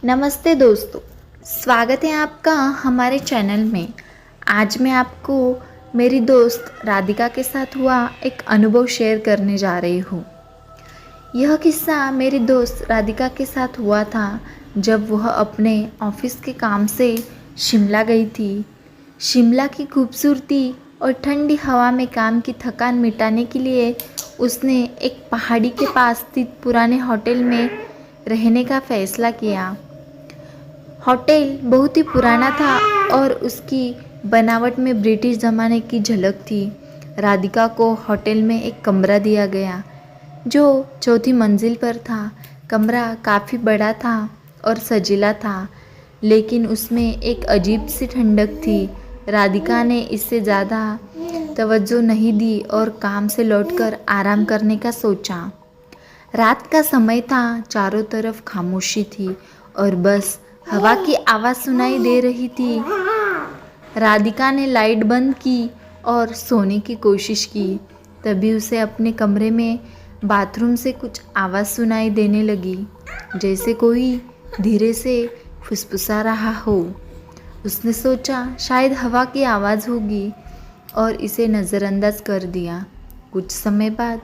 नमस्ते दोस्तों, स्वागत है आपका हमारे चैनल में। आज मैं आपको मेरी दोस्त राधिका के साथ हुआ एक अनुभव शेयर करने जा रही हूँ। यह किस्सा मेरी दोस्त राधिका के साथ हुआ था जब वह अपने ऑफिस के काम से शिमला गई थी। शिमला की खूबसूरती और ठंडी हवा में काम की थकान मिटाने के लिए उसने एक पहाड़ी के पास स्थित पुराने होटल में रहने का फैसला किया। होटल बहुत ही पुराना था और उसकी बनावट में ब्रिटिश ज़माने की झलक थी। राधिका को होटल में एक कमरा दिया गया जो चौथी मंजिल पर था। कमरा काफ़ी बड़ा था और सजीला था, लेकिन उसमें एक अजीब सी ठंडक थी। राधिका ने इससे ज़्यादा तवज्जो नहीं दी और काम से लौटकर आराम करने का सोचा। रात का समय था, चारों तरफ खामोशी थी और बस हवा की आवाज़ सुनाई दे रही थी। राधिका ने लाइट बंद की और सोने की कोशिश की। तभी उसे अपने कमरे में बाथरूम से कुछ आवाज़ सुनाई देने लगी, जैसे कोई धीरे से फुसफुसा रहा हो। उसने सोचा शायद हवा की आवाज़ होगी और इसे नज़रअंदाज कर दिया। कुछ समय बाद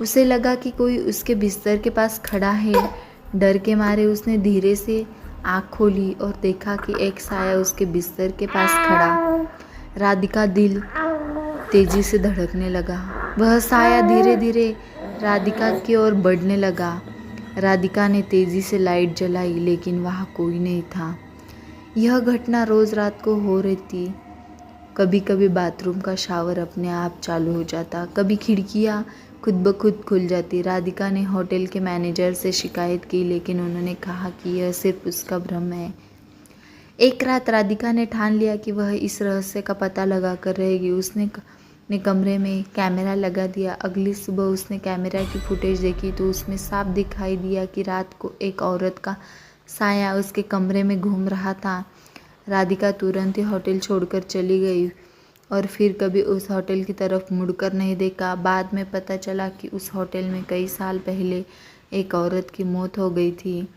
उसे लगा कि कोई उसके बिस्तर के पास खड़ा है। डर के मारे उसने धीरे से आँख खोली और देखा कि एक साया उसके बिस्तर के पास खड़ा। राधिका दिल तेजी से धड़कने लगा। वह साया धीरे धीरे राधिका की ओर बढ़ने लगा। राधिका ने तेजी से लाइट जलाई, लेकिन वहाँ कोई नहीं था। यह घटना रोज़ रात को हो रही थी। कभी कभी बाथरूम का शावर अपने आप चालू हो जाता, कभी खिड़कियाँ खुद ब खुद खुल जाती। राधिका ने होटल के मैनेजर से शिकायत की, लेकिन उन्होंने कहा कि यह सिर्फ उसका भ्रम है। एक रात राधिका ने ठान लिया कि वह इस रहस्य का पता लगा कर रहेगी। उसने अपने कमरे में कैमरा लगा दिया। अगली सुबह उसने कैमरा की फुटेज देखी तो उसमें साफ दिखाई दिया कि रात को एक औरत का साया उसके कमरे में घूम रहा था। राधिका तुरंत ही होटल छोड़कर चली गई और फिर कभी उस होटल की तरफ मुड़कर नहीं देखा। बाद में पता चला कि उस होटल में कई साल पहले एक औरत की मौत हो गई थी।